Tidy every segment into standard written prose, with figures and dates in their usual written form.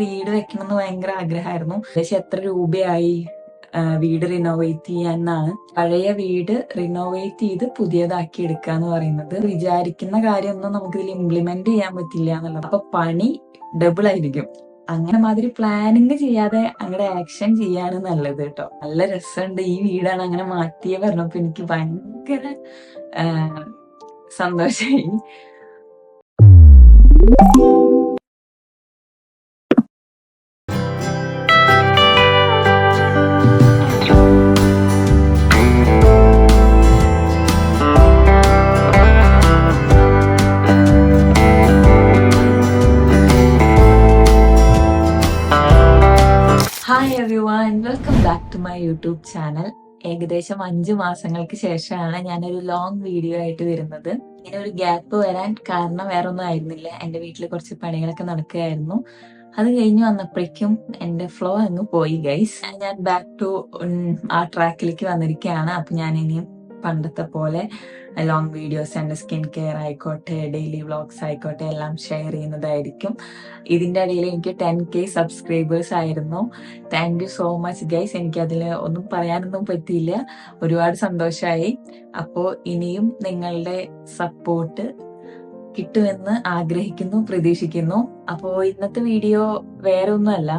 വീട് വെക്കണം എന്ന് ഭയങ്കര ആഗ്രഹമായിരുന്നു. പക്ഷെ എത്ര രൂപയായി വീട് റിനോവേറ്റ് ചെയ്യാന്നാണ്. പഴയ വീട് റിനോവേറ്റ് ചെയ്ത് പുതിയതാക്കി എടുക്കുക എന്ന് പറയുന്നത് വിചാരിക്കുന്ന കാര്യമൊന്നും നമുക്ക് ഇതിൽ ഇംപ്ലിമെന്റ് ചെയ്യാൻ പറ്റില്ല എന്നുള്ളത്. അപ്പൊ പണി ഡബിൾ ആയിരിക്കും. അങ്ങനെ മാതിരി പ്ലാനിങ് ചെയ്യാതെ അങ്ങടെ ആക്ഷൻ ചെയ്യാണ് നല്ലത് കേട്ടോ. നല്ല രസമുണ്ട്. ഈ വീടാണ് അങ്ങനെ മാറ്റിയേ പറഞ്ഞപ്പോ എനിക്ക് ഭയങ്കര സന്തോഷായി. Hi everyone, welcome back to my YouTube channel. ഏകദേശം 5 മാസങ്ങൾക്ക് ശേഷമാണ് ഞാനൊരു ലോങ് വീഡിയോ ആയിട്ട് വരുന്നത്. ഇങ്ങനെ ഒരു ഗ്യാപ്പ് വരാൻ കാരണം വേറെ ഒന്നും ആയിരുന്നില്ല. എൻ്റെ വീട്ടിൽ കുറച്ച് പണികളൊക്കെ നടക്കുകയായിരുന്നു. അത് കഴിഞ്ഞ് വന്നപ്പോഴേക്കും എൻ്റെ ഫ്ലോ അങ്ങ് പോയി ഗൈസ്. ഞാൻ ബാക്ക് ടു ആ ട്രാക്കിലേക്ക് വന്നിരിക്കുകയാണ്. അപ്പൊ ഞാൻ ഇനിയും പണ്ടത്തെ പോലെ ലോങ് വീഡിയോസ്, എൻ്റെ സ്കിൻ കെയർ ആയിക്കോട്ടെ, ഡെയിലി വ്ളോഗ്സ് ആയിക്കോട്ടെ എല്ലാം ഷെയർ ചെയ്യുന്നതായിരിക്കും. ഇതിൻ്റെ ഇടയിൽ എനിക്ക് 10K സബ്സ്ക്രൈബേഴ്സ് ആയിരുന്നു. Thank you so much guys. എനിക്കതിൽ ഒന്നും പറയാനൊന്നും പറ്റിയില്ല. ഒരുപാട് സന്തോഷമായി. അപ്പോൾ ഇനിയും നിങ്ങളുടെ സപ്പോർട്ട് കിട്ടുമെന്ന് ആഗ്രഹിക്കുന്നു, പ്രതീക്ഷിക്കുന്നു. അപ്പോൾ ഇന്നത്തെ വീഡിയോ വേറെ ഒന്നുമല്ല,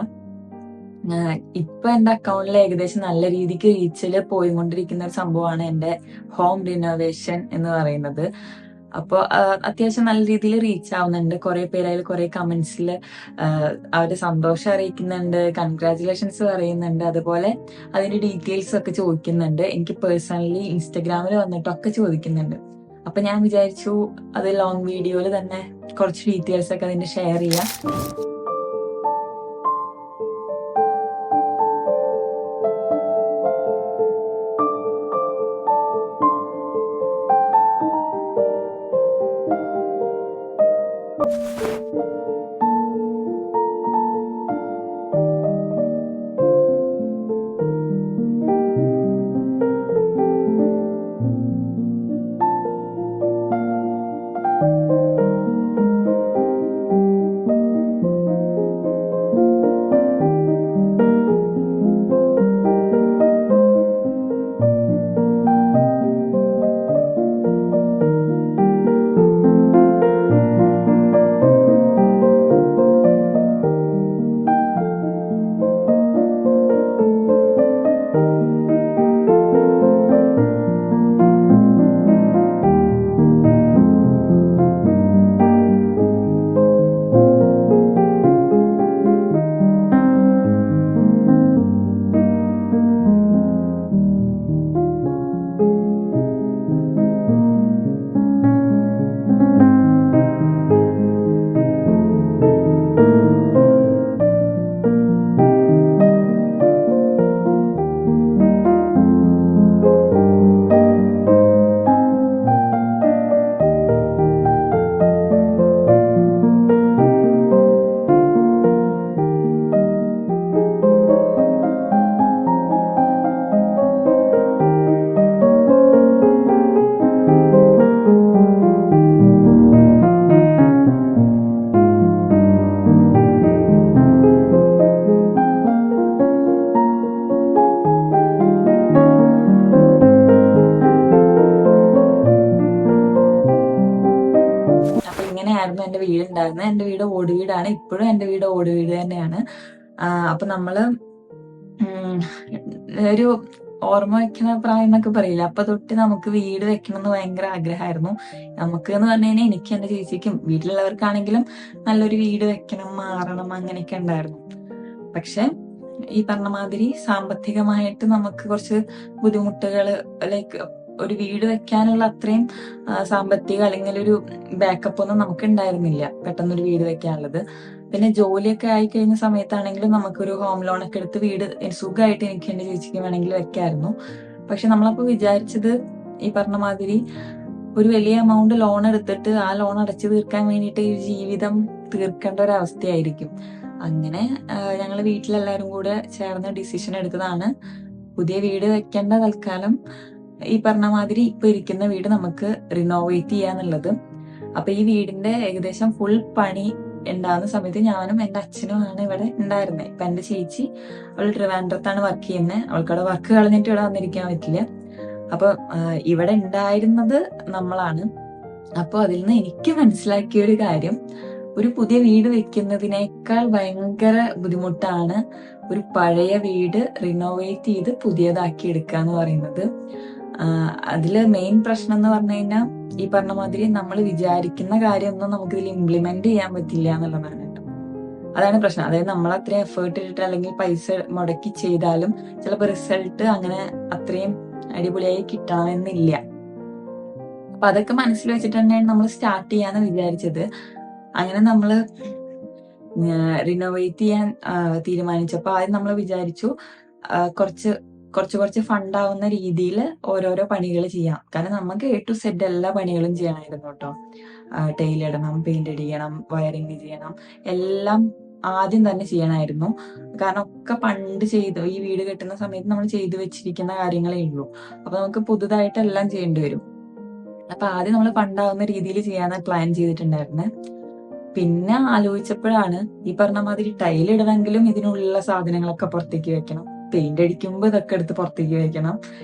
ഇപ്പൊ എന്റെ അക്കൗണ്ടിൽ ഏകദേശം നല്ല രീതിക്ക് റീച്ചിൽ പോയിക്കൊണ്ടിരിക്കുന്ന ഒരു സംഭവമാണ് എന്റെ ഹോം റിനോവേഷൻ എന്ന് പറയുന്നത്. അപ്പോൾ അത്യാവശ്യം നല്ല രീതിയിൽ റീച്ച് ആവുന്നുണ്ട്. കുറെ പേര് അതിൽ കുറെ കമന്റ്സിൽ അവരുടെ സന്തോഷം അറിയിക്കുന്നുണ്ട്, കൺഗ്രാറ്റുലേഷൻസ് പറയുന്നുണ്ട്, അതുപോലെ അതിന്റെ ഡീറ്റെയിൽസ് ഒക്കെ ചോദിക്കുന്നുണ്ട്. എനിക്ക് പേഴ്സണലി ഇൻസ്റ്റഗ്രാമിൽ വന്നിട്ടൊക്കെ ചോദിക്കുന്നുണ്ട്. അപ്പൊ ഞാൻ വിചാരിച്ചു അത് ലോങ് വീഡിയോയിൽ തന്നെ കുറച്ച് ഡീറ്റെയിൽസ് ഒക്കെ അതിന്റെ ഷെയർ ചെയ്യാം. ഇങ്ങനെയായിരുന്നു എന്റെ വീട് ഉണ്ടായിരുന്നത്. എന്റെ വീട് ഓട് വീടാണ്. ഇപ്പോഴും എന്റെ വീട് ഓട് വീട് തന്നെയാണ്. അപ്പൊ നമ്മള് ഒരു ഓർമ്മ വെക്കുന്ന പ്രായം എന്നൊക്കെ പറയില്ല, അപ്പൊ തൊട്ട് നമുക്ക് വീട് വെക്കണം എന്ന് ഭയങ്കര ആഗ്രഹമായിരുന്നു. നമുക്ക് എന്ന് പറഞ്ഞു കഴിഞ്ഞാൽ എനിക്ക്, എന്റെ ചേച്ചിക്കും വീട്ടിലുള്ളവർക്കാണെങ്കിലും നല്ലൊരു വീട് വെക്കണം, മാറണം, അങ്ങനെയൊക്കെ ഉണ്ടായിരുന്നു. പക്ഷെ ഈ പറഞ്ഞ മാതിരി സാമ്പത്തികമായിട്ട് നമുക്ക് കുറച്ച് ബുദ്ധിമുട്ടുകള്, ലൈക്ക് ഒരു വീട് വെക്കാനുള്ള അത്രയും സാമ്പത്തിക അല്ലെങ്കിൽ ഒരു ബാക്കപ്പ് ഒന്നും നമുക്ക് ഉണ്ടായിരുന്നില്ല പെട്ടെന്നൊരു വീട് വെക്കാനുള്ളത്. പിന്നെ ജോലിയൊക്കെ ആയി കഴിഞ്ഞ സമയത്താണെങ്കിലും നമുക്കൊരു ഹോം ലോൺ ഒക്കെ എടുത്ത് വീട് സുഖമായിട്ട് എനിക്ക് എന്റെ ചേച്ചിക്ക് വേണമെങ്കിൽ വെക്കായിരുന്നു. പക്ഷെ നമ്മളപ്പോ വിചാരിച്ചത് ഈ പറഞ്ഞ മാതിരി ഒരു വലിയ എമൗണ്ട് ലോൺ എടുത്തിട്ട് ആ ലോൺ അടച്ചു തീർക്കാൻ വേണ്ടിയിട്ട് ഈ ജീവിതം തീർക്കേണ്ട ഒരു അവസ്ഥയായിരിക്കും. അങ്ങനെ ഞങ്ങള് വീട്ടിലെല്ലാരും കൂടെ ചേർന്ന് ഡിസിഷൻ എടുത്തതാണ് പുതിയ വീട് വെക്കേണ്ട തൽക്കാലം ഈ പറഞ്ഞ മാതിരി ഇപ്പൊ ഇരിക്കുന്ന വീട് നമുക്ക് റിനോവേറ്റ് ചെയ്യാന്നുള്ളത്. അപ്പൊ ഈ വീടിന്റെ ഏകദേശം ഫുൾ പണി ഉണ്ടാകുന്ന സമയത്ത് ഞാനും എൻ്റെ അച്ഛനുമാണ് ഇവിടെ ഉണ്ടായിരുന്നത്. ഇപ്പൊ എൻ്റെ ചേച്ചി അവൾ ട്രിവാൻഡ്രത്താണ് വർക്ക് ചെയ്യുന്നത്. അവൾക്കവിടെ വർക്ക് കളഞ്ഞിട്ട് ഇവിടെ വന്നിരിക്കാൻ പറ്റില്ല. അപ്പൊ ഇവിടെ ഉണ്ടായിരുന്നത് നമ്മളാണ്. അപ്പൊ അതിൽ നിന്ന് എനിക്ക് മനസ്സിലാക്കിയ ഒരു കാര്യം, ഒരു പുതിയ വീട് വെക്കുന്നതിനേക്കാൾ ഭയങ്കര ബുദ്ധിമുട്ടാണ് ഒരു പഴയ വീട് റിനോവേറ്റ് ചെയ്ത് പുതിയതാക്കി എടുക്കുക എന്ന് പറയുന്നത്. അതില് മെയിൻ പ്രശ്നം എന്ന് പറഞ്ഞു കഴിഞ്ഞാൽ ഈ പറഞ്ഞ മാതിരി നമ്മൾ വിചാരിക്കുന്ന കാര്യമൊന്നും നമുക്ക് ഇതിൽ ഇംപ്ലിമെന്റ് ചെയ്യാൻ പറ്റില്ല എന്നുള്ളതാണ് കേട്ടോ. അതാണ് പ്രശ്നം. അതായത് നമ്മൾ അത്രയും എഫേർട്ട് ഇട്ടിട്ട് അല്ലെങ്കിൽ പൈസ മുടക്കി ചെയ്താലും ചിലപ്പോൾ റിസൾട്ട് അങ്ങനെ അത്രയും അടിപൊളിയായി കിട്ടണമെന്നില്ല. അപ്പൊ അതൊക്കെ മനസ്സിൽ വെച്ചിട്ട് തന്നെയാണ് നമ്മൾ സ്റ്റാർട്ട് ചെയ്യാന്ന് വിചാരിച്ചത്. അങ്ങനെ നമ്മള് റിനോവേറ്റ് ചെയ്യാൻ തീരുമാനിച്ചപ്പോ ആദ്യം നമ്മൾ വിചാരിച്ചു കുറച്ച് ഫണ്ട് ആവുന്ന രീതിയിൽ ഓരോരോ പണികൾ ചെയ്യാം. കാരണം നമുക്ക് A to Z എല്ലാ പണികളും ചെയ്യണമായിരുന്നു കേട്ടോ. ടൈലിടണം, പെയിന്റ് അടിക്കണം, വയറിങ് ചെയ്യണം, എല്ലാം ആദ്യം തന്നെ ചെയ്യണമായിരുന്നു. കാരണം ഒക്കെ പണ്ട് ഈ വീട് കെട്ടുന്ന സമയത്ത് നമ്മൾ ചെയ്തു വെച്ചിരിക്കുന്ന കാര്യങ്ങളേ ഉള്ളൂ. അപ്പൊ നമുക്ക് പുതുതായിട്ട് എല്ലാം ചെയ്യേണ്ടി വരും. അപ്പൊ ആദ്യം നമ്മൾ ഫണ്ടാവുന്ന രീതിയിൽ ചെയ്യാനാ പ്ലാൻ ചെയ്തിട്ടുണ്ടായിരുന്നെ. പിന്നെ ആലോചിച്ചപ്പോഴാണ് ഈ പറഞ്ഞ മാതിരി ടൈലിടണമെങ്കിലും ഇതിനുള്ള സാധനങ്ങളൊക്കെ പുറത്തേക്ക് വെക്കണം, പെയിന്റ് അടിക്കുമ്പോൾ ഇതൊക്കെ എടുത്ത് പുറത്തേക്ക് വെക്കണം,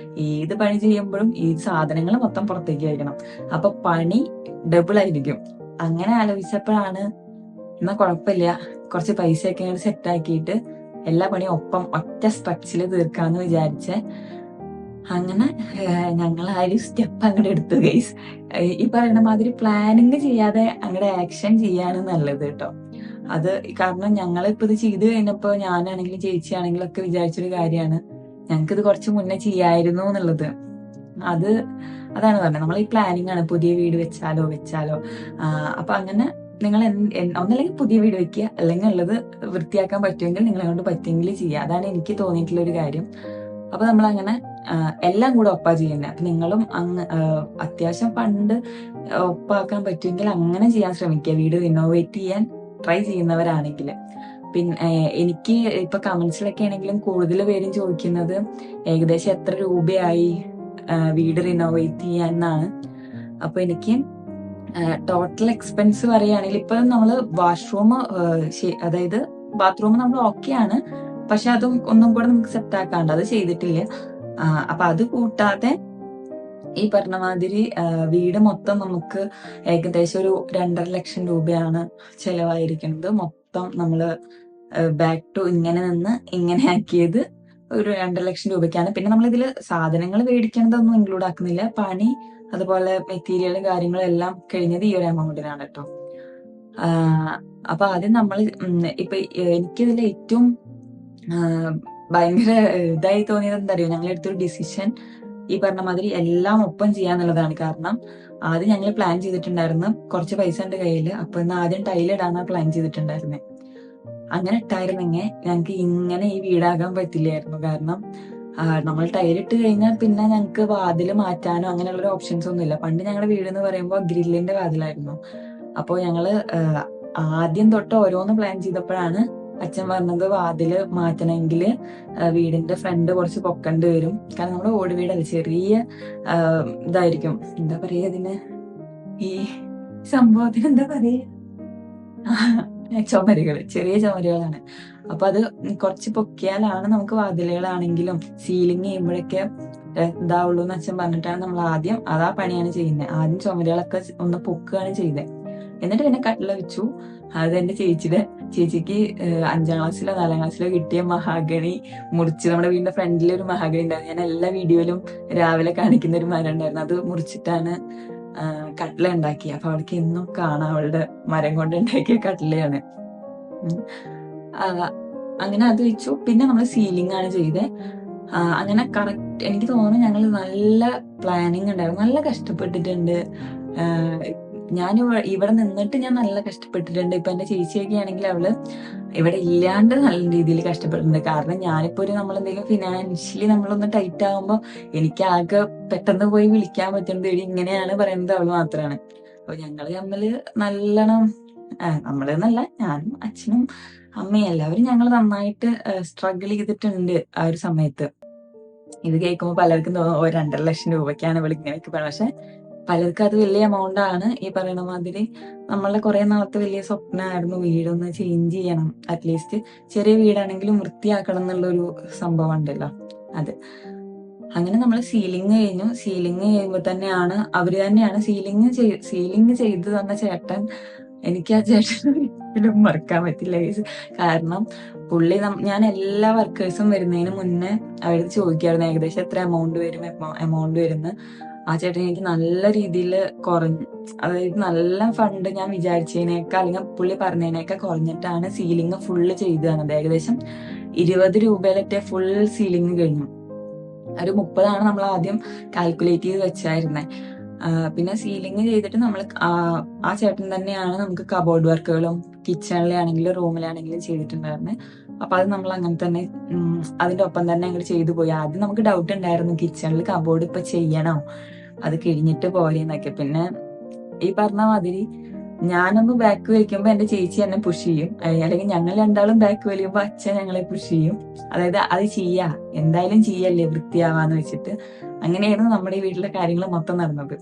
ഏത് പണി ചെയ്യുമ്പോഴും ഈ സാധനങ്ങൾ മൊത്തം പുറത്തേക്ക് വെക്കണം. അപ്പൊ പണി ഡബിൾ ആയിരിക്കും. അങ്ങനെ ആലോചിച്ചപ്പോഴാണ് എന്നാ കുഴപ്പമില്ല, കുറച്ച് പൈസയൊക്കെ ഇങ്ങനെ സെറ്റ് ആക്കിയിട്ട് എല്ലാ പണിയും ഒപ്പം ഒറ്റ സ്ട്രക്ചറിൽ തീർക്കാന്ന് വിചാരിച്ച് അങ്ങനെ ഞങ്ങൾ ആ ഒരു സ്റ്റെപ്പ് അങ്ങോട്ട് എടുത്തു ഗൈസ്. ഈ പറയുന്ന മാതിരി പ്ലാനിങ് ചെയ്യാതെ അങ്ങോട്ട് ആക്ഷൻ ചെയ്യാണ് നല്ലത് കേട്ടോ. അത് കാരണം ഞങ്ങളിപ്പോ ഇത് ചെയ്തു കഴിഞ്ഞപ്പോ ഞാനാണെങ്കിലും ചേച്ചിയാണെങ്കിലും ഒക്കെ വിചാരിച്ചൊരു കാര്യമാണ്, ഞങ്ങൾക്ക് ഇത് കുറച്ച് മുന്നേ ചെയ്യായിരുന്നു എന്നുള്ളത്. അതാണ് പറഞ്ഞത്, നമ്മൾ ഈ പ്ലാനിങ് ആണ്, പുതിയ വീട് വെച്ചാലോ. അപ്പൊ അങ്ങനെ നിങ്ങൾ ഒന്നല്ലെങ്കിൽ പുതിയ വീട് വെക്കുക, അല്ലെങ്കിൽ ഉള്ളത് വൃത്തിയാക്കാൻ പറ്റുമെങ്കിൽ നിങ്ങളെ കൊണ്ട് പറ്റുമെങ്കിൽ ചെയ്യുക. അതാണ് എനിക്ക് തോന്നിയിട്ടുള്ള ഒരു കാര്യം. അപ്പൊ നമ്മൾ അങ്ങനെ എല്ലാം കൂടെ ഒപ്പാ ചെയ്യുന്നത്. അപ്പൊ നിങ്ങളും അത്യാവശ്യം ഫണ്ട് ഒപ്പാക്കാൻ പറ്റുമെങ്കിൽ അങ്ങനെ ചെയ്യാൻ ശ്രമിക്കുക, വീട് റിനോവേറ്റ് ചെയ്യാൻ ട്രൈ ചെയ്യുന്നവരാണെങ്കിൽ. പിന്നെ എനിക്ക് ഇപ്പൊ കമന്റ്സിലൊക്കെ ആണെങ്കിലും കൂടുതൽ പേരും ചോദിക്കുന്നത് ഏകദേശം എത്ര രൂപയായി വീട് റിനോവേറ്റ് ചെയ്യാൻ എന്നാണ്. അപ്പൊ എനിക്ക് ടോട്ടൽ എക്സ്പെൻസ് പറയുകയാണെങ്കിൽ ഇപ്പൊ നമ്മള് വാഷ്റൂം, അതായത് ബാത്റൂം നമ്മൾ ഓക്കെയാണ്, പക്ഷെ അതും ഒന്നും കൂടെ നമുക്ക് സെറ്റ് ആക്കാണ്ട്, അത് ചെയ്തിട്ടില്ല. അപ്പൊ അത് കൂട്ടാതെ ഈ പറഞ്ഞ മാതിരി വീട് മൊത്തം നമുക്ക് ഏകദേശം ഒരു 2.5 ലക്ഷം രൂപയാണ് ചെലവായിരിക്കുന്നത്. മൊത്തം നമ്മള് ബാക്ക് ടു ഇങ്ങനെ നിന്ന് ഇങ്ങനെ ആക്കിയത് ഒരു 2.5 ലക്ഷം രൂപയ്ക്കാണ്. പിന്നെ നമ്മൾ ഇതിൽ സാധനങ്ങൾ മേടിക്കേണ്ടതൊന്നും ഇൻക്ലൂഡ് ആക്കുന്നില്ല. പണി അതുപോലെ മെറ്റീരിയലും കാര്യങ്ങളും എല്ലാം കഴിഞ്ഞത് ഈ ഒരു എമൗണ്ടിനാണ് കേട്ടോ. അപ്പൊ ആദ്യം നമ്മൾ ഇപ്പൊ എനിക്കിതിൽ ഏറ്റവും ഭയങ്കര ഇതായി തോന്നിയത് എന്താ അറിയോ, ഞങ്ങൾ എടുത്തൊരു ഡിസിഷൻ ഈ പറഞ്ഞ മാതിരി എല്ലാം ഒപ്പം ചെയ്യാന്നുള്ളതാണ്. കാരണം ആദ്യം ഞങ്ങൾ പ്ലാൻ ചെയ്തിട്ടുണ്ടായിരുന്നു കുറച്ച് പൈസ ഉണ്ട് കയ്യിൽ, അപ്പൊ ഇന്ന് ആദ്യം ടൈലിടാനാ പ്ലാൻ ചെയ്തിട്ടുണ്ടായിരുന്നത്. അങ്ങനെ ഇട്ടായിരുന്നെങ്കിൽ ഞങ്ങൾക്ക് ഇങ്ങനെ ഈ വീടാകാൻ പറ്റില്ലായിരുന്നു. കാരണം നമ്മൾ ടൈലിട്ട് കഴിഞ്ഞാൽ പിന്നെ ഞങ്ങൾക്ക് വാതിൽ മാറ്റാനോ അങ്ങനെയുള്ള ഓപ്ഷൻസ് ഒന്നും ഇല്ല. പണ്ട് ഞങ്ങളുടെ വീട് എന്ന് പറയുമ്പോൾ ഗ്രില്ലിന്റെ വാതിലായിരുന്നു. അപ്പോൾ ഞങ്ങള് ആദ്യം തൊട്ട് ഓരോന്ന് പ്ലാൻ ചെയ്തപ്പോഴാണ് അച്ഛൻ പറഞ്ഞത് വാതില് മാറ്റണമെങ്കിൽ വീടിന്റെ ഫ്രണ്ട് കുറച്ച് പൊക്കണ്ട് വരും. കാരണം നമ്മുടെ ഓട് വീടല്ല, ചെറിയ ഇതായിരിക്കും, എന്താ പറയാ ഇതിന്, ഈ സംഭവത്തിന് എന്താ പറയാ, ചെറിയ ചുമരുകളാണ്. അപ്പൊ അത് കുറച്ച് പൊക്കിയാലാണ് നമുക്ക് വാതിലുകളാണെങ്കിലും സീലിംഗ് ചെയ്യുമ്പോഴൊക്കെ ഇതാവുള്ളൂ എന്ന് അച്ഛൻ പറഞ്ഞിട്ടാണ് നമ്മൾ ആദ്യം അതാ പണിയാണ് ചെയ്യുന്നത്. ആദ്യം ചുമരുകളൊക്കെ ഒന്ന് പൊക്കുകയാണ് ചെയ്തത്. എന്നിട്ട് പിന്നെ കട്ടില വെച്ചു. അത് എന്റെ ചേച്ചിക്ക് 5ാം ക്ലാസ്സിലോ 4ാം ക്ലാസ്സിലോ കിട്ടിയ മഹാഗണി മുറിച്ച്, നമ്മുടെ വീടിന്റെ ഫ്രണ്ടിൽ ഒരു മഹാഗണി ഉണ്ടായിരുന്നു, ഞാൻ എല്ലാ വീഡിയോയിലും രാവിലെ കാണിക്കുന്ന ഒരു മരം ഉണ്ടായിരുന്നു, അത് മുറിച്ചിട്ടാണ് കട്ടില ഉണ്ടാക്കി. അപ്പൊ അവൾക്ക് എന്നും കാണാം അവളുടെ മരം കൊണ്ട് ഉണ്ടാക്കിയ കട്ടിലയാണ്. അങ്ങനെ അത് വെച്ചു. പിന്നെ നമ്മൾ സീലിംഗ് ആണ് ചെയ്തത്. അങ്ങനെ കറക്റ്റ് എനിക്ക് തോന്നുന്നു ഞങ്ങൾ നല്ല പ്ലാനിങ് ഉണ്ടായിരുന്നു, നല്ല കഷ്ടപ്പെട്ടിട്ടുണ്ട്. ഞാൻ ഇവിടെ നിന്നിട്ട് ഞാൻ നല്ല കഷ്ടപ്പെട്ടിട്ടുണ്ട്. ഇപ്പൊ എന്റെ ചേച്ചിയൊക്കെ ആണെങ്കിൽ അവള് ഇവിടെ ഇല്ലാണ്ട് നല്ല രീതിയിൽ കഷ്ടപ്പെട്ടിട്ടുണ്ട്. കാരണം ഞാനിപ്പോ നമ്മളെന്തെങ്കിലും ഫിനാൻഷ്യലി നമ്മളൊന്ന് ടൈറ്റ് ആകുമ്പോൾ എനിക്ക് ആകെ പെട്ടെന്ന് പോയി വിളിക്കാൻ പറ്റുന്നത് ഇങ്ങനെയാണ് പറയുന്നത് അവള് മാത്രമാണ്. അപ്പൊ ഞങ്ങള് തമ്മില് നല്ലോണം നമ്മള് എന്നല്ല, ഞാനും അച്ഛനും അമ്മയും എല്ലാവരും ഞങ്ങൾ നന്നായിട്ട് സ്ട്രഗിൾ ചെയ്തിട്ടുണ്ട് ആ ഒരു സമയത്ത്. ഇത് കേൾക്കുമ്പോൾ പലർക്കും തോന്നും 2.5 ലക്ഷം രൂപയ്ക്കാണ് ഇവള് ഇങ്ങനെയൊക്കെ പറയുന്നത്. പക്ഷെ പലർക്കും അത് വലിയ എമൗണ്ട് ആണ്. ഈ പറയുന്ന മാതിരി നമ്മളുടെ കുറെ നാളത്തെ വലിയ സ്വപ്നമായിരുന്നു വീടൊന്ന് ചേഞ്ച് ചെയ്യണം, അറ്റ്ലീസ്റ്റ് ചെറിയ വീടാണെങ്കിലും വൃത്തിയാക്കണം എന്നുള്ളൊരു സംഭവം ഉണ്ടല്ലോ അത്. അങ്ങനെ നമ്മൾ സീലിംഗ് കഴിഞ്ഞു. സീലിംഗ് ചെയ്യുമ്പോൾ തന്നെയാണ് അവര് തന്നെയാണ് സീലിംഗ് ചെയ്ത് തന്ന ചേട്ടൻ. എനിക്ക് ആ ചേട്ടൻ ഒരിക്കലും മറക്കാൻ പറ്റില്ല guys. കാരണം പുള്ളി ഞാൻ എല്ലാ വർക്കേഴ്സും വരുന്നതിന് മുന്നേ അവരത് ചോദിക്കായിരുന്നു ഏകദേശം എത്ര എമൗണ്ട് വരുന്ന. ആ ചേട്ടൻ എനിക്ക് നല്ല രീതിയിൽ കുറഞ്ഞു, അതായത് നല്ല ഫണ്ട് ഞാൻ വിചാരിച്ചതിനേക്കാൾ അല്ലെങ്കിൽ പുള്ളി പറഞ്ഞതിനേക്കാൾ കുറഞ്ഞിട്ടാണ് സീലിംഗ് ഫുള്ള് ചെയ്തു തന്നത്. ഏകദേശം 20 രൂപയിലൊക്കെ ഫുൾ സീലിംഗ് കഴിഞ്ഞു. ഒരു 30 നമ്മൾ ആദ്യം കാൽക്കുലേറ്റ് ചെയ്ത് വെച്ചായിരുന്നേ. പിന്നെ സീലിംഗ് ചെയ്തിട്ട് നമ്മൾ ആ ചേട്ടൻ തന്നെയാണ് നമുക്ക് കബോർഡ് വർക്കുകളും കിച്ചണിലാണെങ്കിലും റൂമിലാണെങ്കിലും ചെയ്തിട്ടുണ്ടായിരുന്നത്. അപ്പൊ അത് നമ്മൾ അങ്ങനെ തന്നെ അതിന്റെ ഒപ്പം തന്നെ അങ്ങോട്ട് ചെയ്തു പോയി. ആദ്യം നമുക്ക് ഡൗട്ട് ഉണ്ടായിരുന്നു കിച്ചണിൽ കബോർഡ് ഇപ്പൊ ചെയ്യണോ, അത് കഴിഞ്ഞിട്ട് പോലെന്നൊക്കെ. പിന്നെ ഈ പറഞ്ഞ മാതിരി ഞാനൊന്ന് ബാക്ക് വലിക്കുമ്പോ എന്റെ ചേച്ചി എന്നെ പുഷ് ചെയ്യും, അല്ലെങ്കിൽ ഞങ്ങൾ രണ്ടാളും ബാക്ക് വലിക്കുമ്പോ അച്ഛൻ ഞങ്ങളെ പുഷ് ചെയ്യും. അതായത് അത് എന്തായാലും ചെയ്യല്ലേ വൃത്തിയാവാന്ന് വെച്ചിട്ട്. അങ്ങനെയായിരുന്നു നമ്മുടെ ഈ വീട്ടിലെ കാര്യങ്ങൾ മൊത്തം നടന്നത്.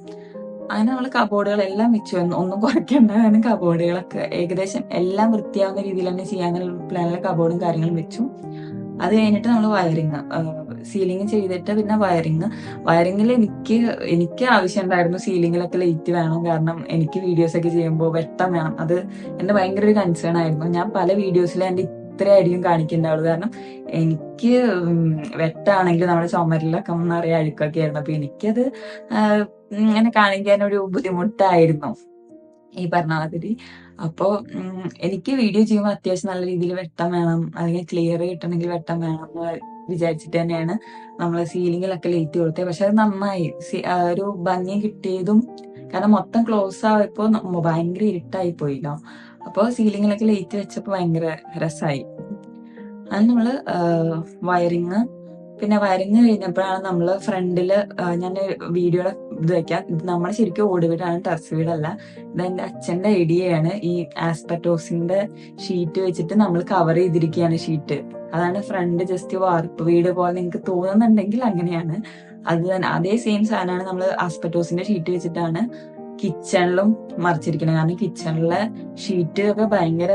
അങ്ങനെ നമ്മൾ കബോർഡുകളെല്ലാം വെച്ചു, ഒന്നും കുറയ്ക്കേണ്ടതാണ്. കബോർഡുകളൊക്കെ ഏകദേശം എല്ലാം വൃത്തിയാവുന്ന രീതിയിൽ തന്നെ ചെയ്യാനുള്ള പ്ലാനിലെ കബോർഡും കാര്യങ്ങളും വെച്ചു. അത് കഴിഞ്ഞിട്ട് നമ്മൾ സീലിംഗ് ചെയ്തിട്ട് പിന്നെ വയറിങ്ങിൽ എനിക്ക് ആവശ്യം ഉണ്ടായിരുന്നു സീലിംഗിലൊക്കെ ലൈറ്റ് വേണം. കാരണം എനിക്ക് വീഡിയോസ് ഒക്കെ ചെയ്യുമ്പോൾ വെട്ടം വേണം. അത് എന്റെ ഭയങ്കര ഒരു കൺസേൺ ആയിരുന്നു. ഞാൻ പല വീഡിയോസിലും എന്റെ ഇത്രയായിരിക്കും കാണിക്കേണ്ടാവുള്ളൂ. കാരണം എനിക്ക് വെട്ടാണെങ്കിൽ നമ്മുടെ ചുമരിലൊക്കെ നിറയെ അഴുക്കൊക്കെ ആയിരുന്നു. അപ്പൊ എനിക്കത് ഇങ്ങനെ കാണിക്കാൻ ഒരു ബുദ്ധിമുട്ടായിരുന്നു ഈ പറഞ്ഞ മാതിരി. അപ്പോ എനിക്ക് വീഡിയോ ചെയ്യുമ്പോൾ അത്യാവശ്യം നല്ല രീതിയിൽ വെട്ടം വേണം, അല്ലെങ്കിൽ ക്ലിയർ കിട്ടണമെങ്കിൽ വെട്ടം വേണം എന്ന് വിചാരിച്ചിട്ട് തന്നെയാണ് നമ്മൾ സീലിംഗിലൊക്കെ ലൈറ്റ് കൊടുത്തത്. പക്ഷെ അത് നന്നായി, ഒരു ഭംഗി കിട്ടിയതും. കാരണം മൊത്തം ക്ലോസ് ആയപ്പോ ഭയങ്കര ഇരുട്ടായി പോയില്ലോ. അപ്പൊ സീലിംഗിലൊക്കെ ലൈറ്റ് വെച്ചപ്പോ ഭയങ്കര രസമായി. അത് നമ്മള് വയറിങ് കഴിഞ്ഞപ്പോഴാണ് നമ്മള് ഫ്രണ്ടില് ഞാൻ വീഡിയോയുടെ ഇത് വെക്കാം. ഇത് നമ്മുടെ ശരിക്കും ഓട് വീടാണ്, ടെറസ് വീടല്ല. ഇത് എന്റെ അച്ഛന്റെ ഐഡിയയാണ്. ഈ ആസ്പെറ്റോസിന്റെ ഷീറ്റ് വെച്ചിട്ട് നമ്മൾ കവർ ചെയ്തിരിക്കുകയാണ് ഷീറ്റ്. അതാണ് ഫ്രണ്ട് ജസ്റ്റ് വാർപ്പ് വീട് പോലെ നിങ്ങൾക്ക് തോന്നുന്നുണ്ടെങ്കിൽ അങ്ങനെയാണ്. അത് തന്നെ അതേ സെയിം സാധനമാണ് നമ്മൾ ആസ്പെറ്റോസിന്റെ ഷീറ്റ് വെച്ചിട്ടാണ് കിച്ചണിലും മറിച്ചിരിക്കുന്നത്. കാരണം കിച്ചണിലെ ഷീറ്റ് ഒക്കെ ഭയങ്കര,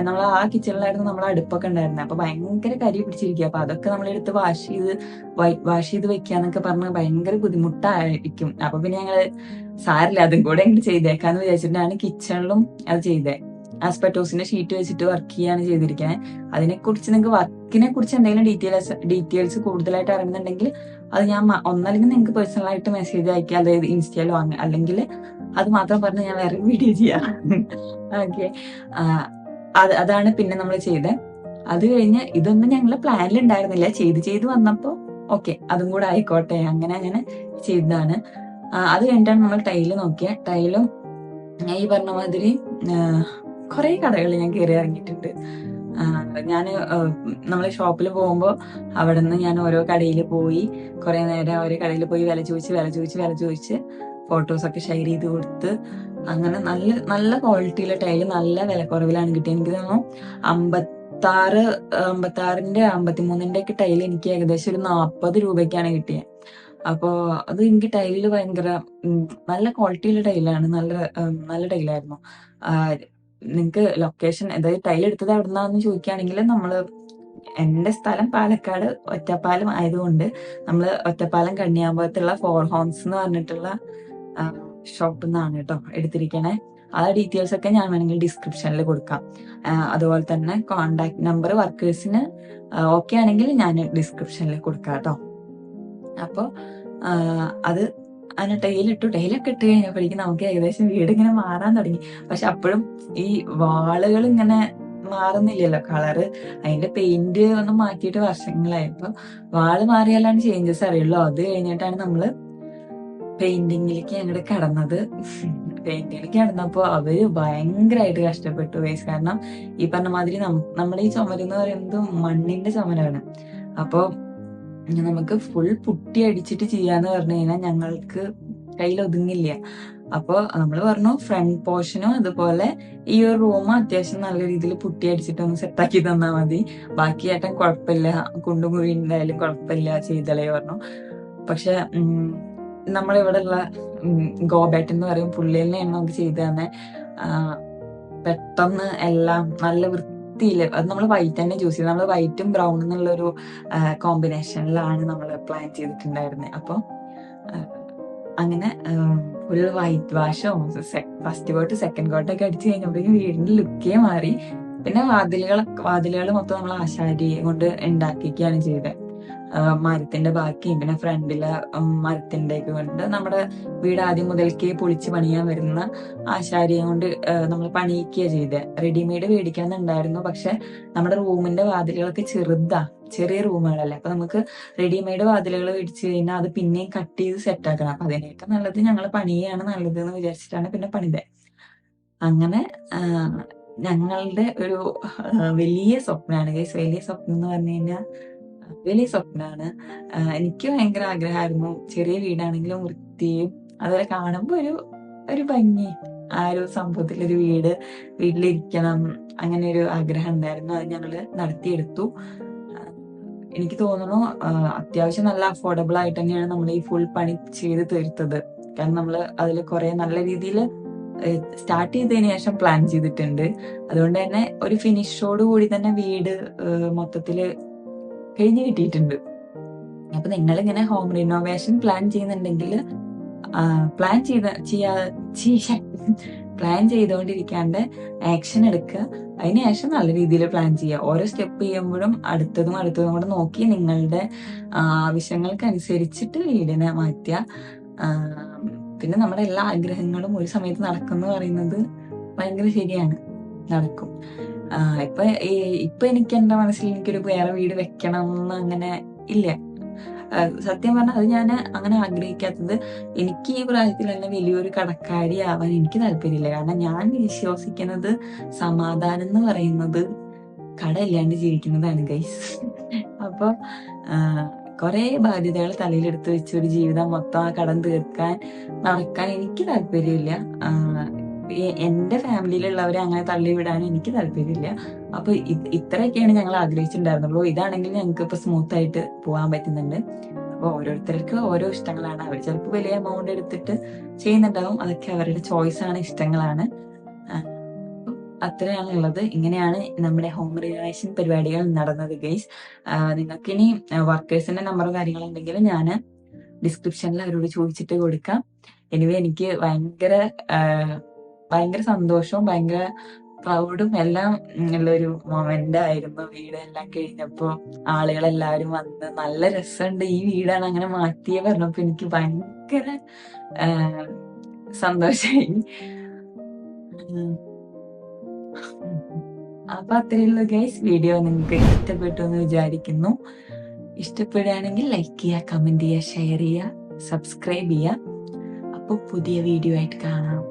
നമ്മൾ ആ കിച്ചണിലായിരുന്നു നമ്മളെ അടുപ്പൊക്കെ ഉണ്ടായിരുന്നത്. അപ്പൊ ഭയങ്കര കരി പിടിച്ചിരിക്കുക. അപ്പൊ അതൊക്കെ നമ്മളെടുത്ത് വൈറ്റ് വാഷ് ചെയ്ത് വെക്കാന്നൊക്കെ പറഞ്ഞ് ഭയങ്കര ബുദ്ധിമുട്ടായിരിക്കും. അപ്പൊ പിന്നെ ഞങ്ങള് സാരില്ല അതും കൂടെ അങ്ങോട്ട് ചെയ്തേക്കാന്ന് വിചാരിച്ചിട്ടാണ് കിച്ചണിലും അത് ചെയ്തേ. ആസ്പെറ്റോസിന്റെ ഷീറ്റ് വെച്ചിട്ട് വർക്ക് ചെയ്യാണ് ചെയ്തിരിക്കുന്നത്. അതിനെക്കുറിച്ച് നിങ്ങൾക്ക് വർക്കിനെ കുറിച്ച് എന്തെങ്കിലും ഡീറ്റെയിൽസ് കൂടുതലായിട്ട് അറിയുന്നുണ്ടെങ്കിൽ അത് ഞാൻ ഒന്നല്ലെങ്കിൽ നിങ്ങൾക്ക് പേഴ്സണലായിട്ട് മെസ്സേജ് അയക്കുക, അതായത് ഇൻസ്റ്റയിലോ അല്ലെങ്കിൽ അത് മാത്രം പറഞ്ഞ് ഞാൻ വേറെ വീഡിയോ ചെയ്യാം. ഓക്കെ, അതാണ് പിന്നെ നമ്മൾ ചെയ്തത്. അത് കഴിഞ്ഞ് ഇതൊന്നും ഞങ്ങള് പ്ലാനിൽ ഉണ്ടായിരുന്നില്ല. ചെയ്ത് വന്നപ്പോ ഓക്കെ അതും കൂടെ ആയിക്കോട്ടെ, അങ്ങനെ ചെയ്തതാണ്. അത് കഴിഞ്ഞിട്ടാണ് നമ്മൾ ടൈല് നോക്കിയ. ടൈലും ഈ പറഞ്ഞ മാതിരി കുറെ കടകളിൽ ഞാൻ കയറി ഇറങ്ങിയിട്ടുണ്ട്. നമ്മള് ഷോപ്പിൽ പോകുമ്പോൾ അവിടെ നിന്ന് ഞാൻ ഓരോ കടയിൽ പോയി കുറെ നേരം ഓരോ കടയിൽ പോയി വില ചോദിച്ച് ഫോട്ടോസൊക്കെ ഷെയർ ചെയ്ത് കൊടുത്ത് അങ്ങനെ നല്ല ക്വാളിറ്റിയിലെ ടൈല് നല്ല വിലക്കുറവിലാണ് കിട്ടിയത്. എനിക്ക് തോന്നുന്നു 56ന്റെ 53ന്റെ ഒക്കെ ടൈല് എനിക്ക് ഏകദേശം ഒരു 40 രൂപയ്ക്കാണ് കിട്ടിയത്. അപ്പോ അത് എനിക്ക് ടൈലില് ഭയങ്കര നല്ല ക്വാളിറ്റിയിലെ ടൈലാണ്, നല്ല ടൈലായിരുന്നു. നിങ്ങക്ക് ലൊക്കേഷൻ, അതായത് ടൈൽ എടുത്തത് എവിടുന്നാന്ന് ചോദിക്കുകയാണെങ്കിൽ എന്റെ സ്ഥലം പാലക്കാട് ഒറ്റപ്പാലം ആയതുകൊണ്ട് നമ്മള് ഒറ്റപ്പാലം കണ്ണിയാമ്പുറത്തുള്ള 4 ഹോംസ് എന്ന് പറഞ്ഞിട്ടുള്ള ഷോപ്പിൽ നിന്നാണ് കേട്ടോ എടുത്തിരിക്കണേ. ആ ഡീറ്റെയിൽസ് ഒക്കെ ഞാൻ വേണമെങ്കിൽ ഡിസ്ക്രിപ്ഷനിൽ കൊടുക്കാം. അതുപോലെ തന്നെ കോണ്ടാക്ട് നമ്പർ വർക്കേഴ്സിന് ഓക്കെ ആണെങ്കിൽ ഞാൻ ഡിസ്ക്രിപ്ഷനിൽ കൊടുക്കാം കേട്ടോ. അപ്പൊ അത് അതിന് ടൈലൊക്കെ ഇട്ട് കഴിഞ്ഞപ്പോഴേക്കും നമുക്ക് ഏകദേശം വീട് ഇങ്ങനെ മാറാൻ തുടങ്ങി. പക്ഷെ അപ്പോഴും ഈ വാളുകൾ ഇങ്ങനെ മാറുന്നില്ലല്ലോ കളറ്. അതിന്റെ പെയിന്റ് ഒന്നും മാറ്റിയിട്ട് വർഷങ്ങളായി. അപ്പൊ വാള് മാറിയാലാണ് ചേഞ്ചസ് അറിയുള്ളൂ. അത് കഴിഞ്ഞിട്ടാണ് നമ്മള് പെയിന്റിങ്ങിലേക്ക് അങ്ങോട്ട് കടന്നത്. പെയിന്റിങ്ങിലേക്ക് കടന്നപ്പോ അവര് ഭയങ്കരമായിട്ട് കഷ്ടപ്പെട്ടു വയസ്സ്. കാരണം ഈ പറഞ്ഞ മാതിരി നമ്മുടെ ഈ ചുമരെന്ന് പറയുന്നത് മണ്ണിന്റെ ചുമരാണ്. അപ്പൊ നമുക്ക് ഫുൾ പുട്ടി അടിച്ചിട്ട് ചെയ്യാന്ന് പറഞ്ഞു കഴിഞ്ഞാൽ ഞങ്ങൾക്ക് കയ്യിൽ ഒതുങ്ങില്ല. അപ്പൊ നമ്മള് പറഞ്ഞു ഫ്രണ്ട് പോർഷനും അതുപോലെ ഈ ഒരു റൂം അത്യാവശ്യം നല്ല രീതിയിൽ പുട്ടി അടിച്ചിട്ട് ഒന്ന് സെറ്റാക്കി തന്നാൽ മതി, ബാക്കി ഏട്ടൻ കുഴപ്പമില്ല, കുണ്ടും കുഴി ഉണ്ടായാലും കുഴപ്പമില്ല ചെയ്തളേ പറഞ്ഞു. പക്ഷെ നമ്മളിവിടെ ഉള്ള ഗോബേട്ടൻ എന്ന് പറയും, പുള്ളിയിൽ നിന്നാണ് നമുക്ക് ചെയ്ത് തന്നെ. പെട്ടെന്ന് എല്ലാം നല്ല വൃത്തിയിൽ, അത് നമ്മൾ വൈറ്റ് തന്നെ ചൂസ് ചെയ്ത്, നമ്മൾ വൈറ്റും ബ്രൗൺ എന്നുള്ളൊരു കോമ്പിനേഷനിലാണ് നമ്മൾ പ്ലാൻ ചെയ്തിട്ടുണ്ടായിരുന്നത്. അപ്പോൾ അങ്ങനെ ഫുൾ വൈറ്റ് വാഷോ ഫസ്റ്റ് കോട്ട് സെക്കൻഡ് കോട്ടൊക്കെ അടിച്ച് കഴിഞ്ഞപ്പോഴേക്കും വീടിന്റെ ലുക്കേ മാറി. പിന്നെ വാതിലുകൾ മൊത്തം നമ്മൾ ആശാരി കൊണ്ട് ഉണ്ടാക്കിയൊക്കെയാണ് ചെയ്തത്. മരത്തിന്റെ ബാക്കിയും പിന്നെ ഫ്രണ്ടിലെ മരത്തിന്റെ ഒക്കെ കൊണ്ട് നമ്മുടെ വീട് ആദ്യം മുതൽക്കേ പൊളിച്ച് പണിയാൻ വരുന്ന ആശാരിയെ കൊണ്ട് നമ്മൾ പണിയിക്കുക ചെയ്തത്. റെഡിമെയ്ഡ് മേടിക്കണമെന്നുണ്ടായിരുന്നു, പക്ഷെ നമ്മുടെ റൂമിന്റെ വാതിലുകളൊക്കെ ചെറിയ റൂമുകളല്ലേ, അപ്പൊ നമുക്ക് റെഡിമെയ്ഡ് വാതിലുകൾ മേടിച്ചു കഴിഞ്ഞാൽ അത് പിന്നെയും കട്ട് ചെയ്ത് സെറ്റ് ആക്കണം. അപ്പൊ അതിനേക്കാൾ നല്ലത് ഞങ്ങൾ പണിയാണ് നല്ലത് എന്ന് വിചാരിച്ചിട്ടാണ് പിന്നെ പണിതത്. അങ്ങനെ ഞങ്ങളുടെ ഒരു വലിയ സ്വപ്നമാണ് ഗൈസ്. വലിയ സ്വപ്നം എന്ന് പറഞ്ഞു കഴിഞ്ഞാൽ വലിയ സ്വപ്നമാണ്. എനിക്ക് ഭയങ്കര ആഗ്രഹമായിരുന്നു ചെറിയ വീടാണെങ്കിലും വൃത്തിയും അതുപോലെ കാണുമ്പോൾ ഒരു ഭംഗി, ആ ഒരു സംഭവത്തിലൊരു വീട്ടിലിരിക്കണം, അങ്ങനെ ഒരു ആഗ്രഹം ഉണ്ടായിരുന്നു. അത് ഞങ്ങള് നടത്തിയെടുത്തു. എനിക്ക് തോന്നുന്നു അത്യാവശ്യം നല്ല അഫോർഡബിൾ ആയിട്ട് തന്നെയാണ് നമ്മൾ ഈ ഫുൾ പണി ചെയ്ത് തീർത്തത്. കാരണം നമ്മൾ അതിൽ കുറെ നല്ല രീതിയിൽ സ്റ്റാർട്ട് ചെയ്തതിനു ശേഷം പ്ലാൻ ചെയ്തിട്ടുണ്ട്. അതുകൊണ്ട് തന്നെ ഒരു ഫിനിഷോട് കൂടി തന്നെ വീട് മൊത്തത്തില് കഴിഞ്ഞ് കിട്ടിയിട്ടുണ്ട്. അപ്പൊ നിങ്ങളിങ്ങനെ ഹോം റിനോവേഷൻ പ്ലാൻ ചെയ്യുന്നുണ്ടെങ്കിൽ പ്ലാൻ ചെയ്തുകൊണ്ടിരിക്കാണ്ട് ആക്ഷൻ എടുക്കുക. അതിനുശേഷം നല്ല രീതിയിൽ പ്ലാൻ ചെയ്യുക. ഓരോ സ്റ്റെപ്പ് ചെയ്യുമ്പോഴും അടുത്തതും കൂടെ നോക്കി നിങ്ങളുടെ ആവശ്യങ്ങൾക്കനുസരിച്ചിട്ട് വീടിനെ മാറ്റുക. പിന്നെ നമ്മുടെ എല്ലാ ആഗ്രഹങ്ങളും ഒരു സമയത്ത് നടക്കും പറയുന്നത് ഭയങ്കര ശരിയാണ്, നടക്കും. ഇപ്പൊ എനിക്ക് എന്റെ മനസ്സിൽ എനിക്കൊരു വേറെ വീട് വെക്കണം എന്ന് അങ്ങനെ ഇല്ല. സത്യം പറഞ്ഞാൽ അത് ഞാൻ അങ്ങനെ ആഗ്രഹിക്കാത്തത്, എനിക്ക് ഈ പ്രായത്തിൽ തന്നെ വലിയൊരു കടക്കാരി ആവാൻ എനിക്ക് താല്പര്യമില്ല. കാരണം ഞാൻ വിശ്വസിക്കുന്നത് സമാധാനം എന്ന് പറയുന്നത് കടയില്ലാണ്ട് ജീവിക്കുന്നതാണ് ഗൈസ്. അപ്പൊ കുറെ ബാധ്യതകൾ തലയിലെടുത്ത് വെച്ച് ഒരു ജീവിതം മൊത്തം ആ കടം നടക്കാൻ എനിക്ക് താല്പര്യമില്ല. എന്റെ ഫാമിലിയിലുള്ളവരെ അങ്ങനെ തള്ളിവിടാൻ എനിക്ക് താല്പര്യമില്ല. അപ്പൊ ഇത്രയൊക്കെയാണ് ഞങ്ങൾ ആഗ്രഹിച്ചിട്ടുണ്ടായിരുന്നുള്ളൂ. ഇതാണെങ്കിൽ ഞങ്ങൾക്ക് ഇപ്പൊ സ്മൂത്ത് ആയിട്ട് പോകാൻ പറ്റുന്നുണ്ട്. അപ്പൊ ഓരോരുത്തർക്ക് ഓരോ ഇഷ്ടങ്ങളാണ്. അവർ ചിലപ്പോൾ വലിയ എമൗണ്ട് എടുത്തിട്ട് ചെയ്യുന്നുണ്ടാവും, അതൊക്കെ അവരുടെ ചോയ്സ് ആണ്, ഇഷ്ടങ്ങളാണ്. അത്രയാണ് ഉള്ളത്. ഇങ്ങനെയാണ് നമ്മുടെ ഹോം റിനോവേഷൻ പരിപാടികൾ നടന്നത് ഗൈസ്. നിങ്ങൾക്ക് ഇനി വർക്കേഴ്സിന്റെ നമ്പറോ കാര്യങ്ങളുണ്ടെങ്കിൽ ഞാൻ ഡിസ്ക്രിപ്ഷനിൽ അവരോട് ചോദിച്ചിട്ട് കൊടുക്കാം. എനിവേ എനിക്ക് ഭയങ്കര സന്തോഷവും ഭയങ്കര പ്രൗഡും എല്ലാം ഉള്ളൊരു മൊമെന്റ് ആയിരുന്നു. വീടെല്ലാം കഴിഞ്ഞപ്പോ ആളുകളെല്ലാവരും വന്ന് നല്ല രസമുണ്ട്, ഈ വീടാണ് അങ്ങനെ മാറ്റിയേ പറഞ്ഞപ്പോ എനിക്ക് ഭയങ്കര സന്തോഷായി. അപ്പൊ അത്രയുള്ളൂ ഗൈസ്. വീഡിയോ നിങ്ങൾക്ക് ഇഷ്ടപ്പെട്ടു എന്ന് വിചാരിക്കുന്നു. ഇഷ്ടപ്പെടുകയാണെങ്കിൽ ലൈക്ക് ചെയ്യുക, കമന്റ് ചെയ്യുക, ഷെയർ ചെയ്യുക, സബ്സ്ക്രൈബ് ചെയ്യുക. അപ്പൊ പുതിയ വീഡിയോ ആയിട്ട് കാണാം.